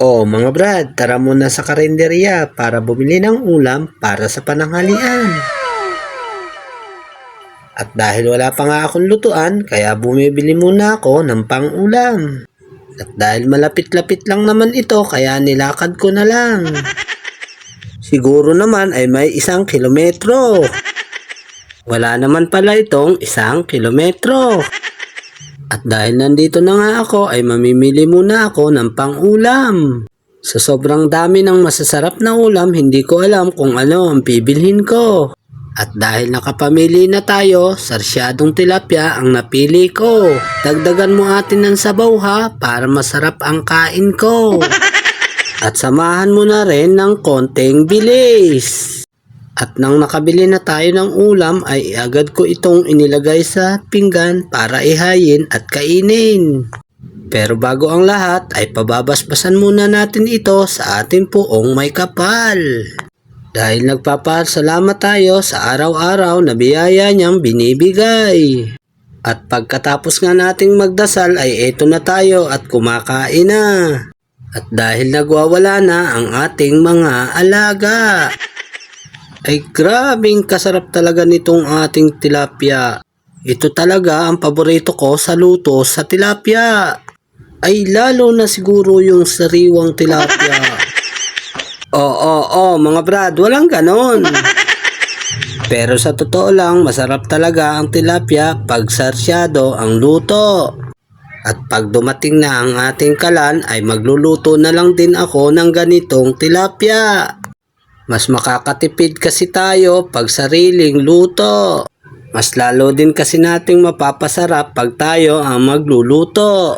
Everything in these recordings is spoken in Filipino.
Oh mga brad, tara muna sa karinderya para bumili ng ulam para sa pananghalian. At dahil wala pa nga akong lutuan, kaya bumibili muna ako ng pang-ulam. At dahil malapit-lapit lang naman ito, kaya nilakad ko na lang. Siguro naman ay may 1 kilometro. Wala naman pala itong 1 kilometro. At dahil nandito na nga ako, ay mamimili muna ako ng pang-ulam. Sa sobrang dami ng masasarap na ulam, hindi ko alam kung ano ang bibilhin ko. At dahil nakapamili na tayo, sarsyadong tilapia ang napili ko. Dagdagan mo atin ng sabaw ha, para masarap ang kain ko. At samahan mo na rin ng konting bilis. At nang nakabili na tayo ng ulam ay agad ko itong inilagay sa pinggan para ihayin at kainin. Pero bago ang lahat ay pababasbasan muna natin ito sa ating puong may kapal. Dahil nagpapasalamat tayo sa araw-araw na biyaya niyang binibigay. At pagkatapos nga nating magdasal ay eto na tayo at kumakain na. At dahil nagwawala na ang ating mga alaga. Ay grabing kasarap talaga nitong ating tilapia. Ito talaga ang paborito ko sa luto sa tilapia. Ay lalo na siguro yung sariwang tilapia. Oo, mga brad, walang ganon. Pero sa totoo lang, masarap talaga ang tilapia pag sarsyado ang luto. At pag dumating na ang ating kalan ay magluluto na lang din ako ng ganitong tilapia. Mas makakatipid kasi tayo pag sariling luto. Mas lalo din kasi nating mapapasarap pag tayo ang magluluto.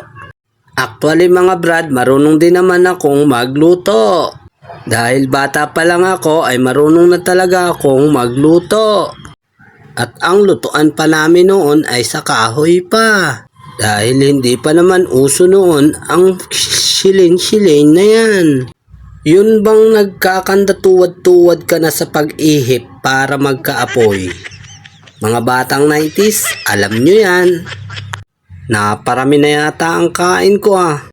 Actually mga brad, marunong din naman akong magluto. Dahil bata pa lang ako ay marunong na talaga akong magluto. At ang lutuan pa namin noon ay sa kahoy pa. Dahil hindi pa naman uso noon ang silin-silin na yan. Yun bang nagkakandatuwad-tuwad ka na sa pag-ihip para magkaapoy? Mga batang 90s, alam nyo yan. Naparami na yata ang kain ko ah.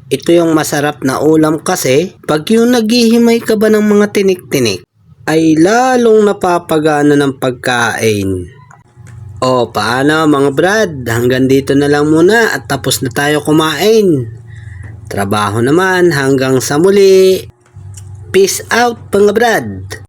Ito yung masarap na ulam kasi pag yung naghihimay ka ba ng mga tinik-tinik ay lalong napapagana ng pagkain. O paano mga brad, hanggang dito na lang muna at tapos na tayo kumain. Trabaho naman hanggang sa muli. Peace out mga brad!